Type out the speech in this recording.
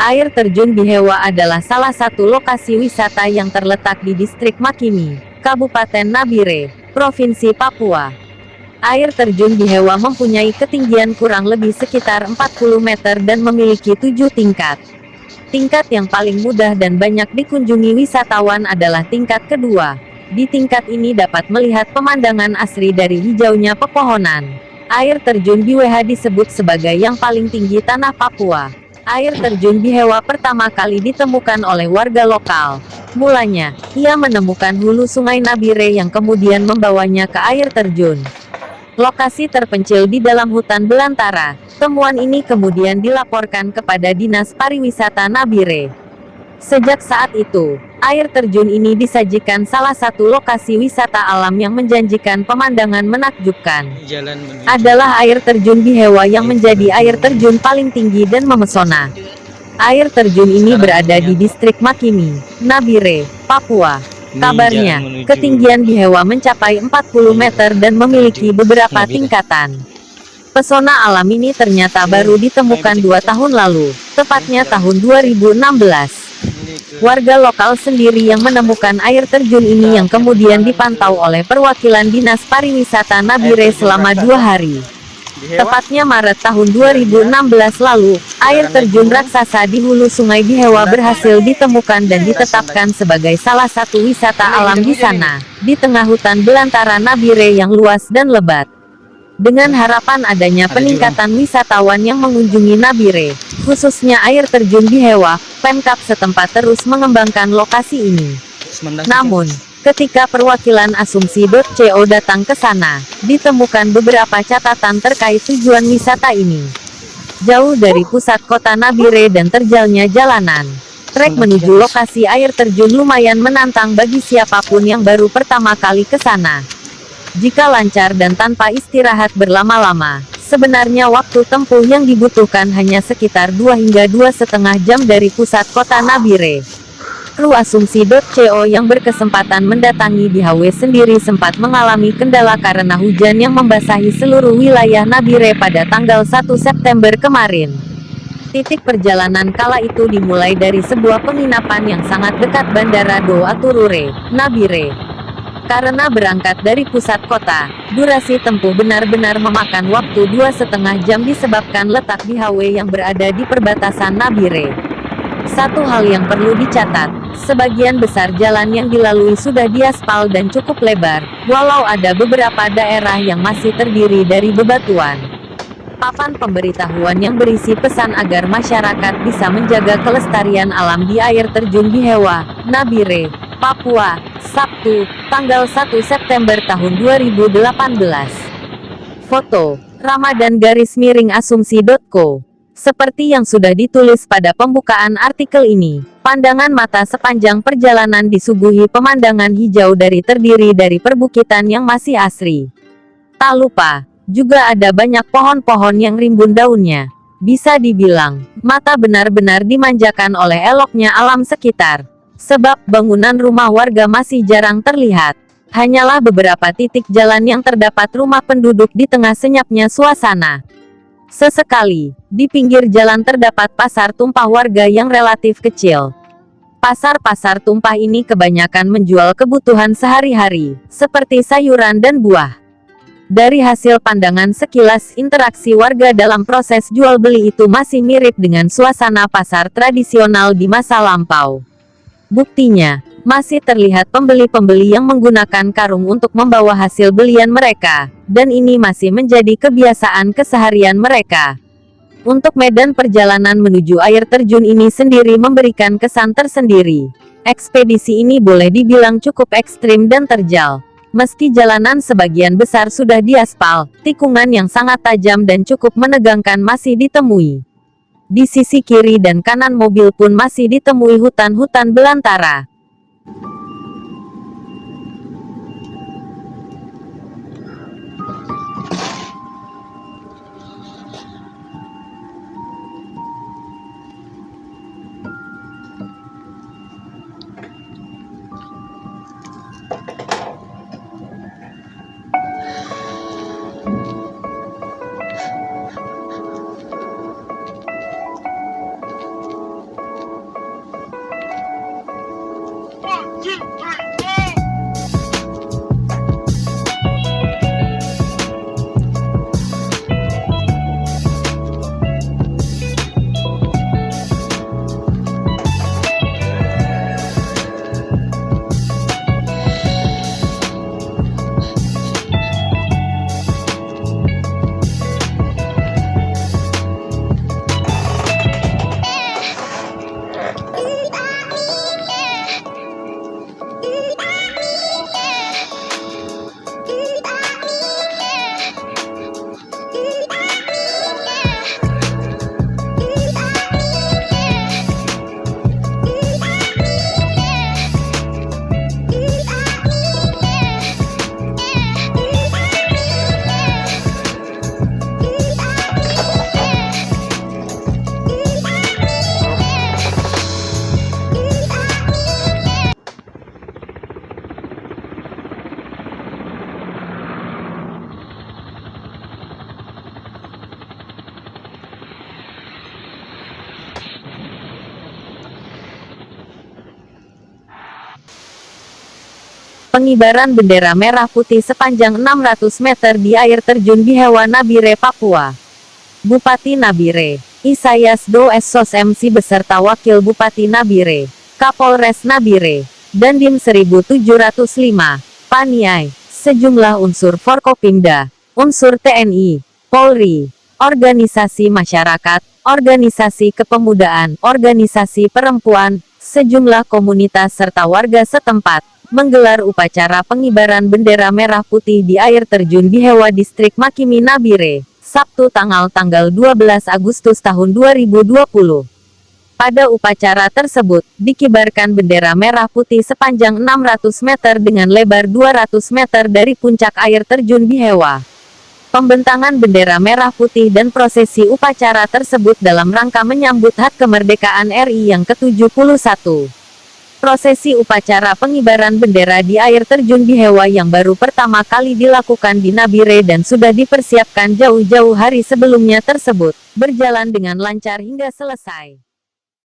Air terjun Bihewa adalah salah satu lokasi wisata yang terletak di distrik Makimi, Kabupaten Nabire, Provinsi Papua. Air terjun Bihewa mempunyai ketinggian kurang lebih sekitar 40 meter dan memiliki 7 tingkat. Tingkat yang paling mudah dan banyak dikunjungi wisatawan adalah tingkat kedua. Di tingkat ini dapat melihat pemandangan asri dari hijaunya pepohonan. Air terjun Biweha disebut sebagai yang paling tinggi tanah Papua. Air terjun Bihewa pertama kali ditemukan oleh warga lokal. Mulanya, ia menemukan hulu sungai Nabire yang kemudian membawanya ke air terjun. Lokasi terpencil di dalam hutan belantara. Temuan ini kemudian dilaporkan kepada Dinas Pariwisata Nabire. Sejak saat itu, air terjun ini disajikan salah satu lokasi wisata alam yang menjanjikan pemandangan menakjubkan. Adalah air terjun Bihewa yang menjadi air terjun paling tinggi dan memesona. Air terjun ini berada di distrik Makimi, Nabire, Papua. Kabarnya, ketinggian Bihewa mencapai 40 meter dan memiliki beberapa tingkatan. Pesona alam ini ternyata baru ditemukan 2 tahun lalu, tepatnya tahun 2016. Warga lokal sendiri yang menemukan air terjun ini yang kemudian dipantau oleh perwakilan Dinas Pariwisata Nabire selama 2 hari. Tepatnya Maret tahun 2016 lalu, air terjun raksasa di hulu sungai Bihewa berhasil ditemukan dan ditetapkan sebagai salah satu wisata alam di sana, di tengah hutan belantara Nabire yang luas dan lebat. Dengan harapan adanya peningkatan wisatawan yang mengunjungi Nabire, khususnya air terjun Bihewa, Pemkab setempat terus mengembangkan lokasi ini. Namun, ketika perwakilan Asumsi.co datang ke sana, ditemukan beberapa catatan terkait tujuan wisata ini. Jauh dari pusat kota Nabire dan terjalnya jalanan, trek menuju lokasi air terjun lumayan menantang bagi siapapun yang baru pertama kali ke sana. Jika lancar dan tanpa istirahat berlama-lama, sebenarnya waktu tempuh yang dibutuhkan hanya sekitar 2 hingga 2,5 jam dari pusat kota Nabire. Kru Asumsi.co yang berkesempatan mendatangi Bihawe sendiri sempat mengalami kendala karena hujan yang membasahi seluruh wilayah Nabire pada tanggal 1 September kemarin. Titik perjalanan kala itu dimulai dari sebuah penginapan yang sangat dekat Bandara Doa Turure, Nabire. Karena berangkat dari pusat kota, durasi tempuh benar-benar memakan waktu 2,5 jam disebabkan letak Bihawe yang berada di perbatasan Nabire. Satu hal yang perlu dicatat, sebagian besar jalan yang dilalui sudah diaspal dan cukup lebar, walau ada beberapa daerah yang masih terdiri dari bebatuan. Papan pemberitahuan yang berisi pesan agar masyarakat bisa menjaga kelestarian alam di air terjun Bihewa, Nabire, Papua, Sabtu, tanggal 1 September tahun 2018. Foto, Ramadan_Asumsi.co. Seperti yang sudah ditulis pada pembukaan artikel ini, pandangan mata sepanjang perjalanan disuguhi pemandangan hijau terdiri dari perbukitan yang masih asri. Tak lupa, juga ada banyak pohon-pohon yang rimbun daunnya. Bisa dibilang, mata benar-benar dimanjakan oleh eloknya alam sekitar. Sebab bangunan rumah warga masih jarang terlihat. Hanyalah beberapa titik jalan yang terdapat rumah penduduk di tengah senyapnya suasana. Sesekali, di pinggir jalan terdapat pasar tumpah warga yang relatif kecil. Pasar-pasar tumpah ini kebanyakan menjual kebutuhan sehari-hari, seperti sayuran dan buah. Dari hasil pandangan sekilas, interaksi warga dalam proses jual-beli itu masih mirip dengan suasana pasar tradisional di masa lampau. Buktinya, masih terlihat pembeli-pembeli yang menggunakan karung untuk membawa hasil belian mereka, dan ini masih menjadi kebiasaan keseharian mereka. Untuk medan perjalanan menuju air terjun ini sendiri memberikan kesan tersendiri. Ekspedisi ini boleh dibilang cukup ekstrim dan terjal. Meski jalanan sebagian besar sudah diaspal, tikungan yang sangat tajam dan cukup menegangkan masih ditemui. Di sisi kiri dan kanan mobil pun masih ditemui hutan-hutan belantara. Pengibaran bendera merah putih sepanjang 600 meter di air terjun Bihewa Nabire, Papua. Bupati Nabire, Isayas Does Sos MC beserta Wakil Bupati Nabire, Kapolres Nabire, Dandim 1705, Paniai, sejumlah unsur Forkopimda, unsur TNI, Polri, organisasi masyarakat, organisasi kepemudaan, organisasi perempuan, sejumlah komunitas serta warga setempat, menggelar upacara pengibaran bendera merah putih di air terjun Bihewa Distrik Makimi Nabire, Sabtu tanggal 12 Agustus tahun 2020. Pada upacara tersebut, dikibarkan bendera merah putih sepanjang 600 meter dengan lebar 200 meter dari puncak air terjun Bihewa. Pembentangan bendera merah putih dan prosesi upacara tersebut dalam rangka menyambut HUT kemerdekaan RI yang ke-71. Prosesi upacara pengibaran bendera di air terjun Bihewa yang baru pertama kali dilakukan di Nabire dan sudah dipersiapkan jauh-jauh hari sebelumnya tersebut, berjalan dengan lancar hingga selesai.